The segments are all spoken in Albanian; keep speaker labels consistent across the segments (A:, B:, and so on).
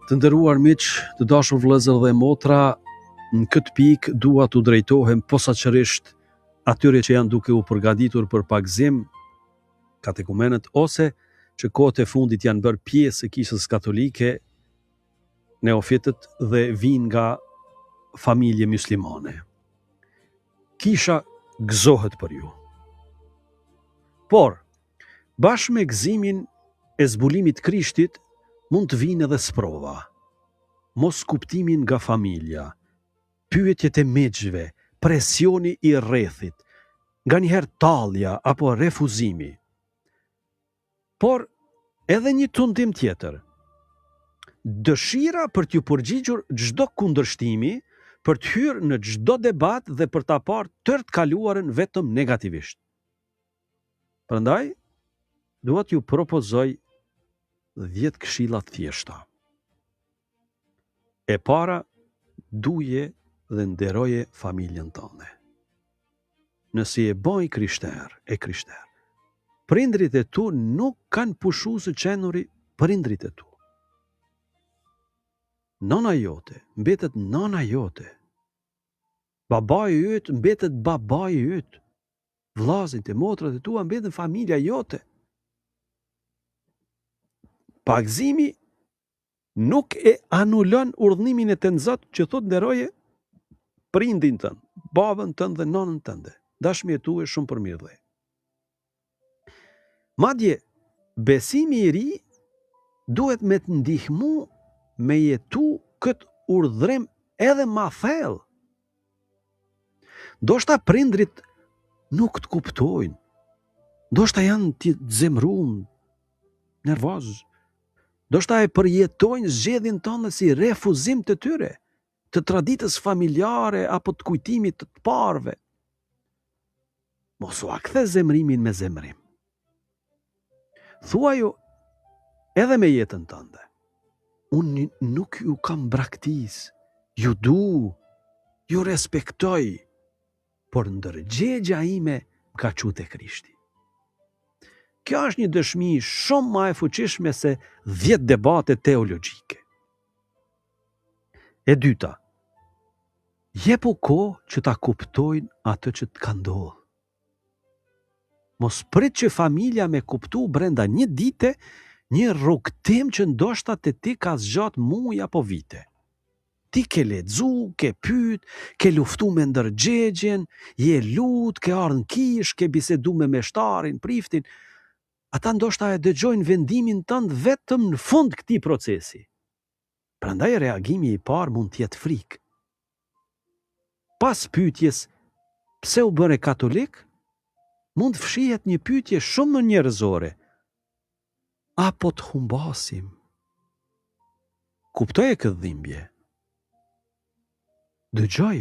A: Të nderuar miq, të dashur vëllezër dhe motra, në këtë pikë dua t'u drejtohem posaçërisht atyre që janë duke u përgatitur për pagzim, katekumenët ose që kohët e fundit janë bërë pjesë e Kishës Katolike, neofitët dhe vinë nga familje muslimane. Kisha gëzohet për ju. Por, bashkë me gëzimin e zbulimit Krishtit, mund të vinë edhe sprova. Mos kuptimin nga familja, pyetjet e miqve, presioni i rrethit, nganjëherë tallja apo refuzimi. Por edhe një tundim tjetër. Dëshira për t'ju përgjigjur çdo kundërshtimi, për të hyrë në çdo debat dhe për ta parë tërë të kaluarën vetëm negativisht. Prandaj, dua t'ju propozoj 10 këshilla të thjeshta. E para, duje dhe nderoje familjen tënde. Nëse je boj krishter, prindrit e tu nuk kanë pushu së qenuri prindrit e tu. Nona jote mbetet nona jote. Babai yt mbetet babai yt. Vllazit e motrat e tua mbeten familja jote. Pagzimi nuk e anulon urdhënimin e Tenzot që thot nderoje prindin tënd, babën tënd dhe nonën tënde. Dashmi e tu është shumë për mirë dhe. Madje, besimi i ri duhet me të ndihmu me jetu këtë urdhrim edhe ma thellë. Ndoshta prindrit nuk të kuptojnë. Ndoshta janë të zemrum, nervoz. Ndoshta e përjetojnë zgjedhjen tonë si refuzim të tyre, të traditës familjare apo të kujtimit të parëve. Mos u akthe zemrimin me zemrim. Thuaju edhe me jetën tënde. Unë nuk ju kam braktis, ju du, ju respektoj, por ndërgjegja ime ka qute Krishti. Kjo është një dëshmi shumë ma e fuqishme se 10 debate teologjike. E dyta, jepu kohë që ta kuptojnë atë që të ka ndodhur. Mos prit që familja me kuptu brenda një dite një rrugtim që ndoshta te ti ka zgjat muaj apo vite. Ti ke lexu, ke pyet, ke luftu me ndërgjegjen, je lut, ke ardhur në kish, ke bisedu me meshtarin, priftin. Ata ndoshta e dëgjojnë vendimin tënd vetëm në fund këtij procesi. Prandaj reagimi i parë mund të jetë frikë. Pas pyetjes pse u bëre katolik, mund fshihet një pyetje shumë njerëzore. Apo të humbasim? Kuptoje këtë dhimbje. Dëgjoj.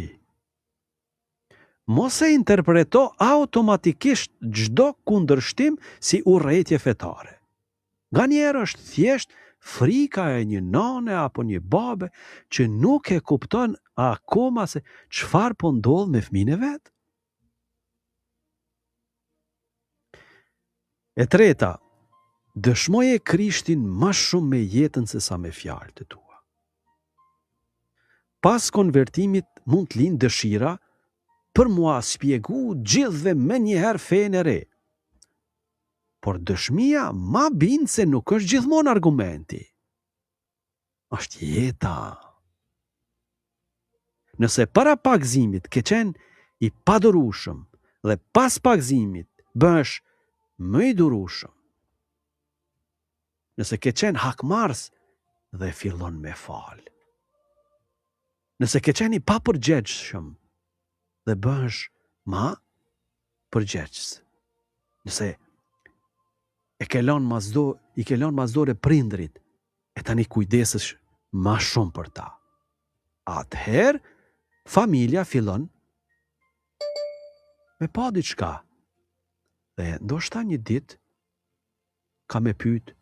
A: Mos e interpreto automatikisht çdo kundërshtim si urrëtie fetare. Nganjëherë është thjesht frika e një nane apo një babe që nuk e kupton akoma se çfarë po ndodh me fëmijën e vet. E treta, dëshmoje Krishtin më shumë me jetën se sa me fjalët e tua. Pas konvertimit mund të lind dëshira për mua spjegu gjithve me njëherë fenë e re. Por dëshmia ma bind se nuk është gjithmonë argumenti. Është jeta. Nëse para pagzimit ke qenë i padurueshëm dhe pas pagzimit bësh më i durueshëm. Nëse ke qenë hakmars dhe fillon me fal. Nëse ke qenë i papërgjegjshëm dhe bësh ma përgjegjës. Nëse i ke lënë masdore prindrit, e tani kujdesesh ma shumë për ta. Atëherë, familja fillon me pa diçka. Dhe ndoshta një ditë ka me pyet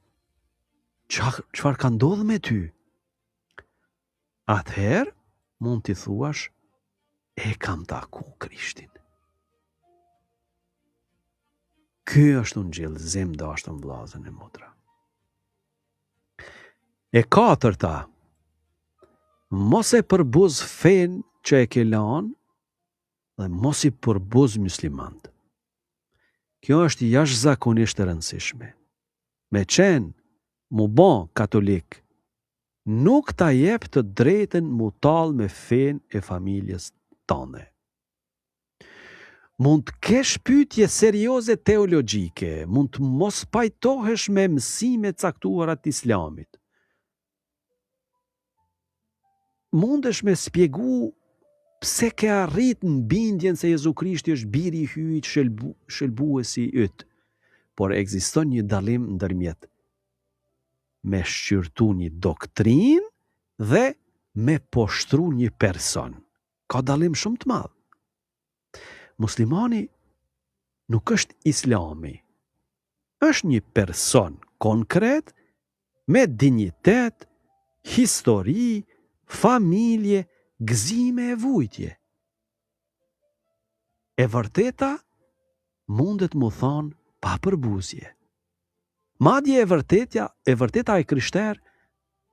A: çfarë ka ndodhur me ty. Atëherë mund t'i thuash e kam taku Krishtin. Ky është ungjillëzim dashur vëllezër e motra. E katërta, mos e përbuz fen që e ke lanë dhe mos i përbuz muslimant. Kjo është jashtëzakonisht e rëndësishme. Me qenë mu bon katolik, nuk ta jep të drejtën mu talë me fen e familjes tane. Mund të kesh pyetje serioze teologjike, mund të mos pajtohesh me mësime caktuara të islamit. Mundesh me spjegu pse ke arrit në bindjen se Jezu Krishti është biri i hyjt, shëlbuesi yt. Por ekziston një dallim ndërmjet me shqyrtu një doktrinë dhe me poshtru një person. Ka dallim shumë të madh. Muslimani nuk është islami. Është një person konkret me dinjitet, histori, familje, gëzime e vujtje. E vërteta mundet mu thonë pa përbuzje. Madje e vërteta e krishter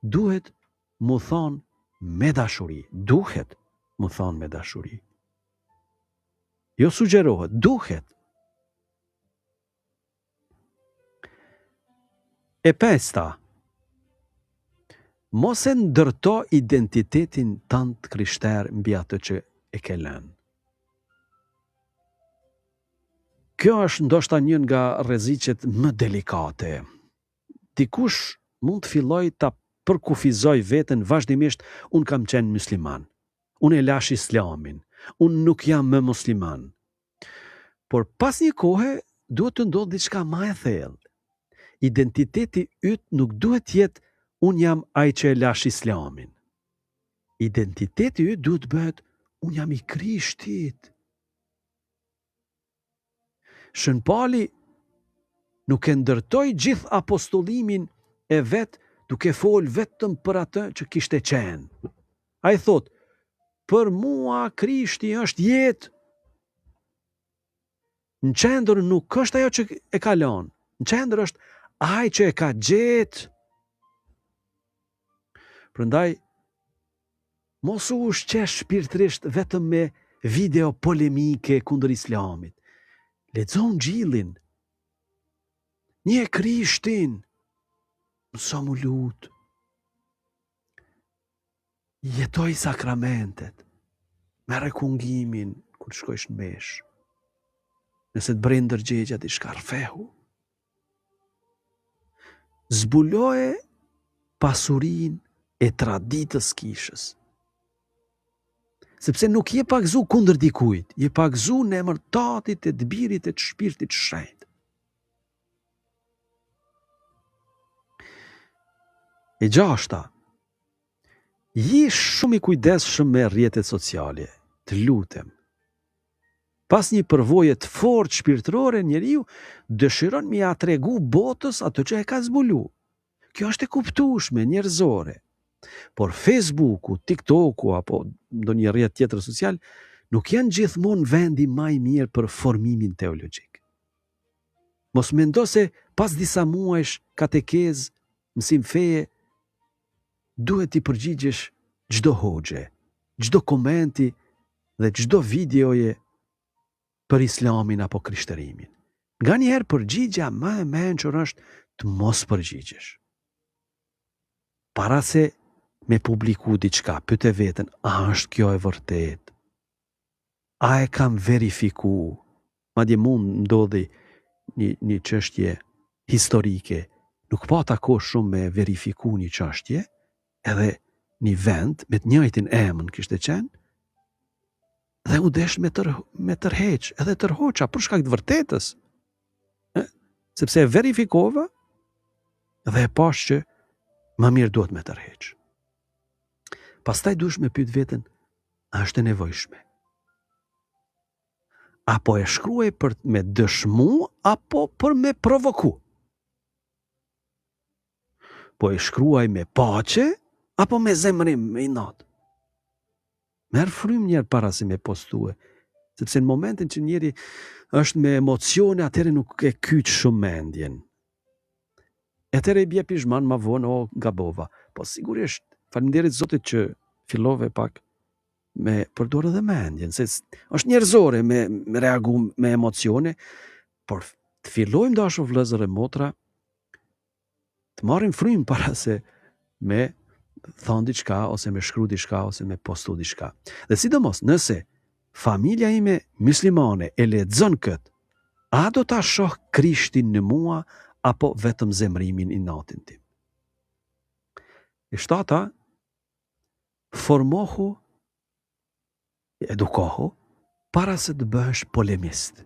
A: duhet mu thonë me dashuri. Duhet mu thonë me dashuri. Jo sugjerohet, duhet. E pesta, mos e ndërto identitetin tënd krishter mbi atë që e ke lënë. Kjo është ndoshta një nga rreziqet më delikate. Dikush mund të filloj ta përkufizoj veten vazhdimisht, unë kam qenë musliman, unë e lash islamin, unë nuk jam më musliman. Por pas një kohe duhet të ndodhë diçka më e thellë. Identiteti yt nuk duhet të jetë unë jam ai që e lash islamin. Identiteti yt duhet të bëhet unë jam i Krishtit. Shën Pali nuk e ndërtoi gjithë apostullimin e vet duke fol vetëm për atë që kishte qenë. Ai thot, për mua Krishti është jetë. Në qendër nuk është ajo që e ka lënë. Në qendër është ai që e ka gjetë. Prandaj mos u ushqesh shpirtërisht vetëm me video polemike kundër islamit. Lexo Ungjillin. Një Krishtin. Mëso mu lut. Jetoj sakramentet. Merre kungimin kur shkojsh në mesh. Nëse të brin ndërgjegja diçka rfehu. Zbuloje pasurinë e traditës kishës. Sepse nuk je pagzu kundër dikujt, je pagzu në emër Tatit e të Birit e të Shpirtit Shenjtë. E gjashta, je shumë i kujdesshëm me rrjetet sociale, të lutem. Pas një përvoje të fortë shpirtërore, njeriu dëshiron me ia tregu botës atë që e ka zbulu. Kjo është e kuptueshme, njerëzore. Por Facebooku, TikToku apo ndonjë rrjet tjetër social nuk janë gjithmonë vendi më i mirë për formimin teologjik. Mos mendo se pas disa muajsh katekez, mësim feje, duhet i përgjigjesh çdo hoxhe, çdo komenti dhe çdo videoje për islamin apo krishtërimin. Nganjëherë përgjigja më e mençur është të mos përgjigjesh. Para se me publiku diçka, pyete veten, a është kjo e vërtet? A e kam verifiku? Madje mund ndodhi një çështje historike, nuk pa takosh shumë me verifiku një çështje, edhe një vend me të njëjtin emër kishte qenë, dhe u desh me tërheq, edhe tërhoqa për shkak të vërtetës. Sepse e verifikova dhe e pash që më mirë duhet me tërheq. Pastaj duhesh me pyet veten, a është e nevojshme? Apo e shkruaj për me dëshmu, apo për me provoku? Po e shkruaj me paqe, apo me zemrim, me inat? Merë frym njerë para se me postue, sepse në momentin që njeri është me emocione, atëre nuk e kyç shumë mendjen. Atëre i bje pishman ma vonë, o gabova. Po sigurisht, faleminderit Zotit që fillove pak me përdor edhe mendjen, se është njerëzore me reagu me emocione, por të fillojmë dashur vëllezër e motra, të marrim frymë para se me thonë diçka, ose me shkru diçka, ose me postu diçka. Dhe sidomos, nëse familja ime muslimane e lexon këtë, a do ta shoh Krishtin në mua, apo vetëm zemrimin i natin tim? E shtata, formohu, edukohu, para se të bëhesh polemist.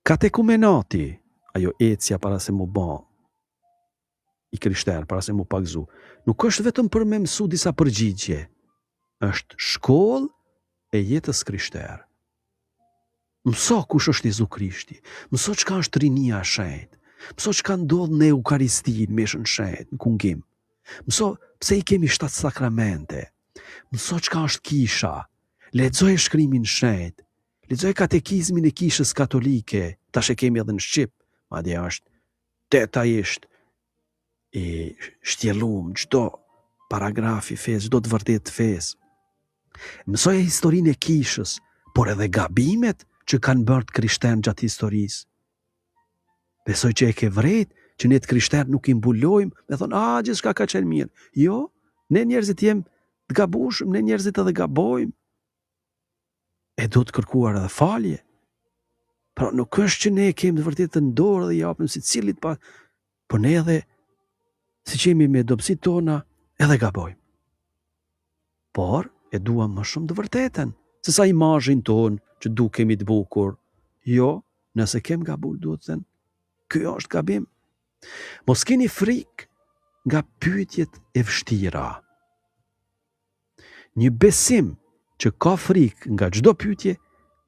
A: Katekumenati, ajo ecja para se mu ba i krishterë, para se mu pagzu, nuk është vetëm për me mësu disa përgjigje, është shkollë e jetës krishterë. Mëso kush është Jezu Krishti, mëso çka është rinia e shenjtë, mëso çka ndodh në Eukaristin, meshën shenjtë, në kungim, mëso pse i kemi 7 sakramente, mëso çka është kisha, lexoj shkrimin shenjtë, lexoj katekizmin e kishës katolike, tash e kemi edhe në Shqip, madje është detajisht i shtjellum çdo paragraf i fesë, çdo të vërtetë të fesë. Mësoj historinë e kishës, por edhe gabimet që kanë bërë të krishterë gjatë historisë. Besoj që e ke vërejt që ne të krishterë nuk i mbulojmë me thonë, gjithçka ka qenë mirë. Jo, ne njerëzit jem të gabushëm, ne njerëzit edhe gabojmë. E do të kërkuar edhe falje. Pra nuk është që ne kemi të vërtetë të ndorë dhe japim si cilit pa, por ne edhe si që jemi me dobësit tona, edhe gabojmë. Por e duam më shumë të vërtetën, se sa imazhin tonë që dukemi të bukur. Jo, nëse kem gabur, duhet të thënë, ky është gabim. Mos keni frikë nga pyetjet e vështira. Një besim që ka frikë nga çdo pyetje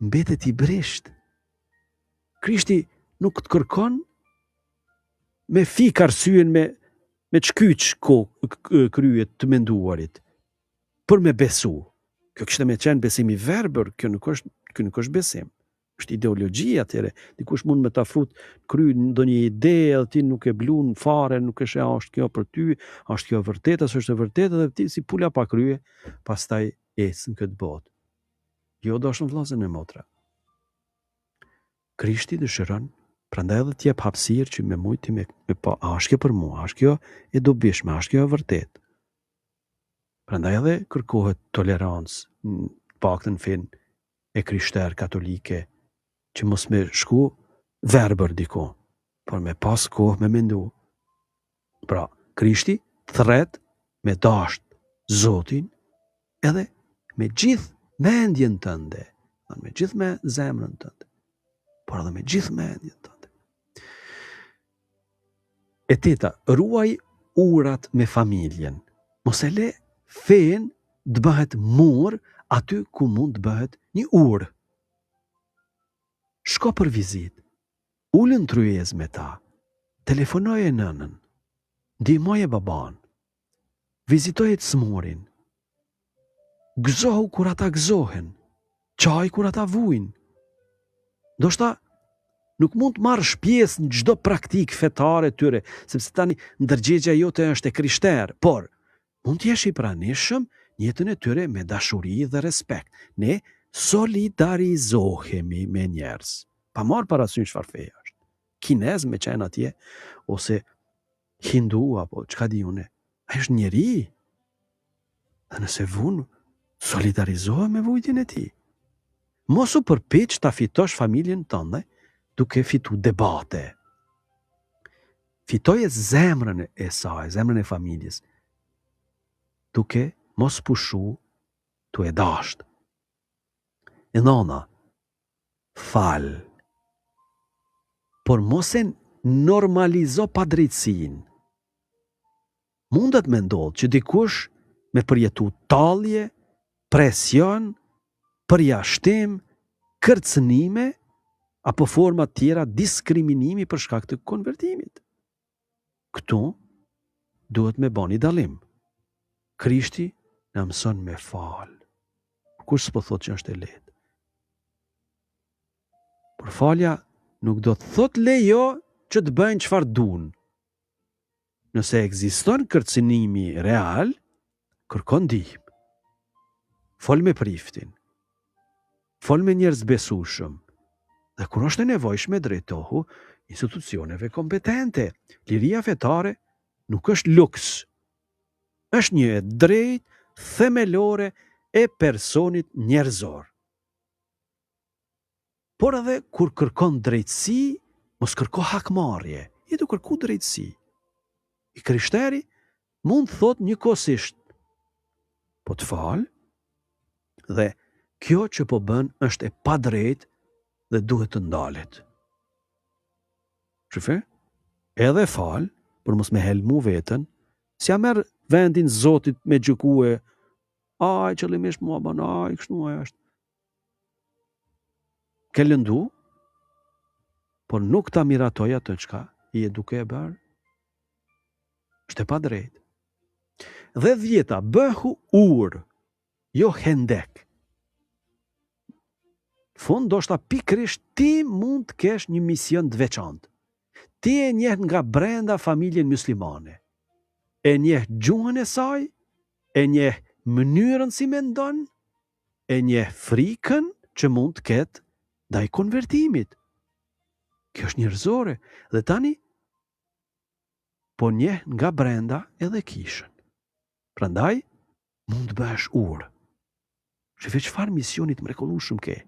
A: mbetet i brisht. Krishti nuk të kërkon me fik arsyen me çkyç kryet të menduarit për me besu. Kjo kishte me qenë besim i verbër, kjo nuk është besim. Është ideologji atëre. Dikush mund me ta frut kry ndonjë ide dhe ti nuk e blun fare, nuk e sheh është kjo për ty, është kjo vërtet, as është e vërtetë, dhe ti si pula pa krye, pastaj ecën këtë botë. Jo dashur vëllezër e motra. Krishti dëshiron, prandaj edhe t'jep hapësirë që me mujti me pa, a është kjo për mua, a është kjo e dobishme, a është kjo e vërtetë. Prandaj edhe kërkohet tolerancë, paktën fen e krishterë katolike, që mos me shku verbër diku, por me pas kohë me mendu. Pra, Krishti thret me dasht Zotin edhe me gjithë mendjen tënde, me gjithë me zemrën tënde, por edhe me gjithë mendjen tënde. E teta, ruaj urat me familjen. Mos e le fen të bëhet mur aty ku mund të bëhet një urë. Shko për vizit, ullën tryez me ta, telefonoje nënën, ndihmoje baban, vizitoje të smurin, gëzohu kur ata gëzohen, qaj kur ata vujnë. Do shta nuk mund të marrësh pjesë në çdo praktik fetare tyre, sepse tani ndërgjegja jote është e krishterë, por mund të jesh i pranishëm në jetën e tyre me dashuri dhe respekt. Ne solidarizohemi me njerëz, pa marrë parasysh çfarë feja është. Kinez me qenë atje, ose hindu, apo çka di une. Ai është njeri. Dhe nëse vun, solidarizohem me vujtjen e tij. Mos u përpiq ta fitosh familjen tënde duke fitu debate. Fitoje zemrën e saj, zemrën e familjes, duke mos pushu tu e dasht. E nona, fal. Por mos e normalizo padrejtësinë. Mundet me ndodhë që dikush me përjetu tallje, presion, përjashtim, kërcënime, apo forma tjera diskriminimi për shkak të konvertimit. Këtu duhet me bani dalim. Krishti na mëson me fal. Kush s'po thot që është e lehtë. Por falja nuk do të thot lejo që të bëjnë çfarë duan. Nëse ekziston kërcënimi real, kërkon ndihmë. Fol me priftin. Fol me njerëz besueshëm. Dhe kur është e nevojshme, drejtohu institucioneve kompetente. Liria fetare nuk është luks. Është një e drejtë themelore e personit njerëzor. Por edhe kur kërkon drejtësi, mos kërko hakmarrje. Je të kërku drejtësi. I krishteri mund thot njëkohësisht, po të fal, dhe kjo që po bën është e padrejtë dhe duhet të ndalet. Shife? Edhe fal, për mos me helmu veten, si ja merr vendin Zotit me gjykue, aj qëllimisht mua bën, aj kështu ai është. Ke lëndu, por nuk ta miratoj atë çka i e duke e bërë. Është e padrejtë. Dhe 10, bëhu ur, jo hendek. Fund, do shta pikrisht ti mund të kesh një mision të veçantë. Ti e njeh nga brenda familjen muslimane. E njeh gjuhën e saj, e njeh mënyrën si mendon, e njeh frikën që mund të ketë ndaj konvertimit. Kjo është njerëzore. Dhe tani, po njeh nga brenda edhe kishën. Prandaj, mund të bëhesh ur. Shifë çfarë misionit mrekullueshëm ke.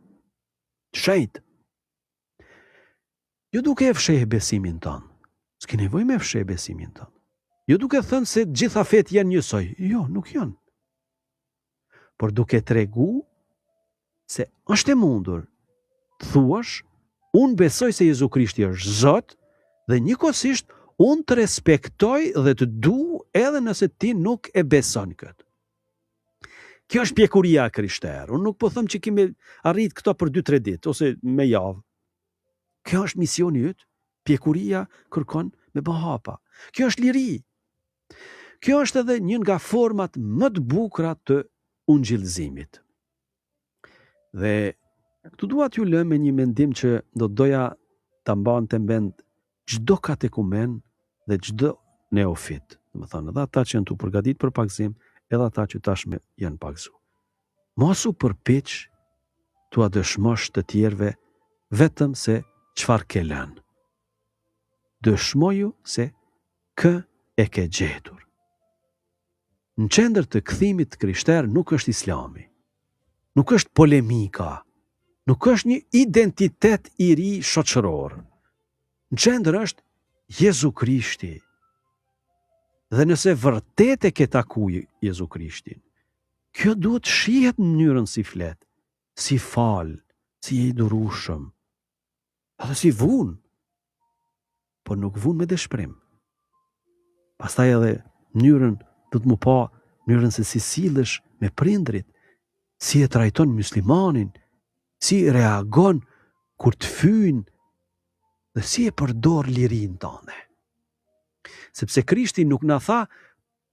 A: Të shenjtë. Jo duke e fshehë besimin tënd. S'ke nevojë me fshehë besimin tënd. Jo duke thënë se gjitha fetë janë njësoj. Jo, nuk janë. Por duke tregu se është e mundur të thuash, unë besoj se Jezu Krishti është Zot, dhe njëkohësisht unë të respektoj dhe të du edhe nëse ti nuk e beson këtë. Kjo është pjekuria krishterë. Unë nuk po them që kemi arrit këto për 2-3 ditë, ose me javë. Kjo është misioni yt. Pjekuria kërkon me bë hapa. Kjo është liri. Kjo është edhe një nga format më të bukura të ungjillëzimit. Dhe këtu dua t'ju lëm me një mendim që do doja ta mbante mend çdo katekumen dhe çdo neofit. Domethënë, edhe ata që janë tu përgatit për pagzim, edhe ata që tashme janë pagzu. Mos u përpiq t'ua dëshmosh të tjerëve vetëm se çfarë ke lënë. Dëshmoju se kë e ke gjetur. Në qendër të kthimit krishter nuk është Islami. Nuk është polemika. Nuk është një identitet i ri shoqëror. Në qendër është Jezu Krishti. Dhe nëse vërtet e ke taku Jezu Krishtin, kjo duhet shihet në mënyrën si flet, si fal, si i durueshëm, edhe si vun, por nuk vun me dëshpërim. Pastaj edhe mënyrën do të mu pa, mënyrën se si sillesh me prindrit, si e trajton muslimanin, si reagon kur të fyjnë, dhe si e përdor lirin tënde. Sepse Krishti nuk na tha,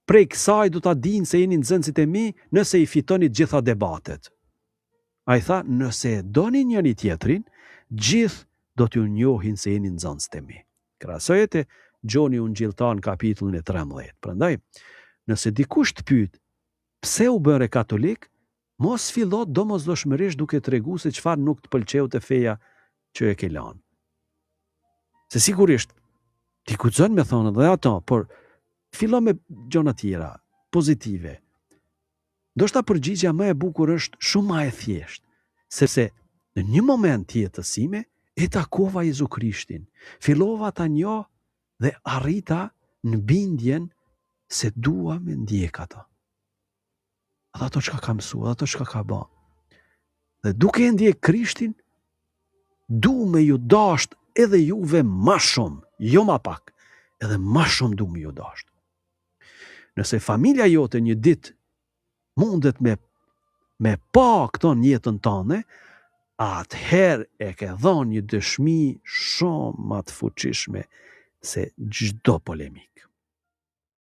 A: prej kësaj do ta dinë se jeni nxënësit e mi nëse i fitoni gjitha debatet. Ai tha, nëse e doni njëri tjetrin, gjithë do t'ju njohin se jeni nxënësit e mi. Krahasohet e Gjoni Ungjilltar kapitullin e 13. Prandaj, nëse dikush të pyet pse u bëre katolik, mos fillo domosdoshmërisht duke treguar se çfarë nuk të pëlqeu te feja që e ke lënë. Se sigurisht ti guxon me thonë dhe ato, por fillo me gjëra tjera, pozitive. Ndoshta përgjigjja më e bukur është shumë më e thjeshtë, sepse në një moment të jetës sime e takova Jezu Krishtin, fillova ta njoh dhe arrita në bindjen se dua me ndjek ato. Ato çka ka mësuar, ato çka ka bë. Dhe duke e ndjek Krishtin, du me ju dasht edhe juve ma shumë, jo ma pak, edhe ma shumë du me ju dasht. Nëse familja jote një ditë mundet me pa këto në jetën tënde, atëherë e ke dhënë një dëshmi shumë më të fuqishme se çdo polemik.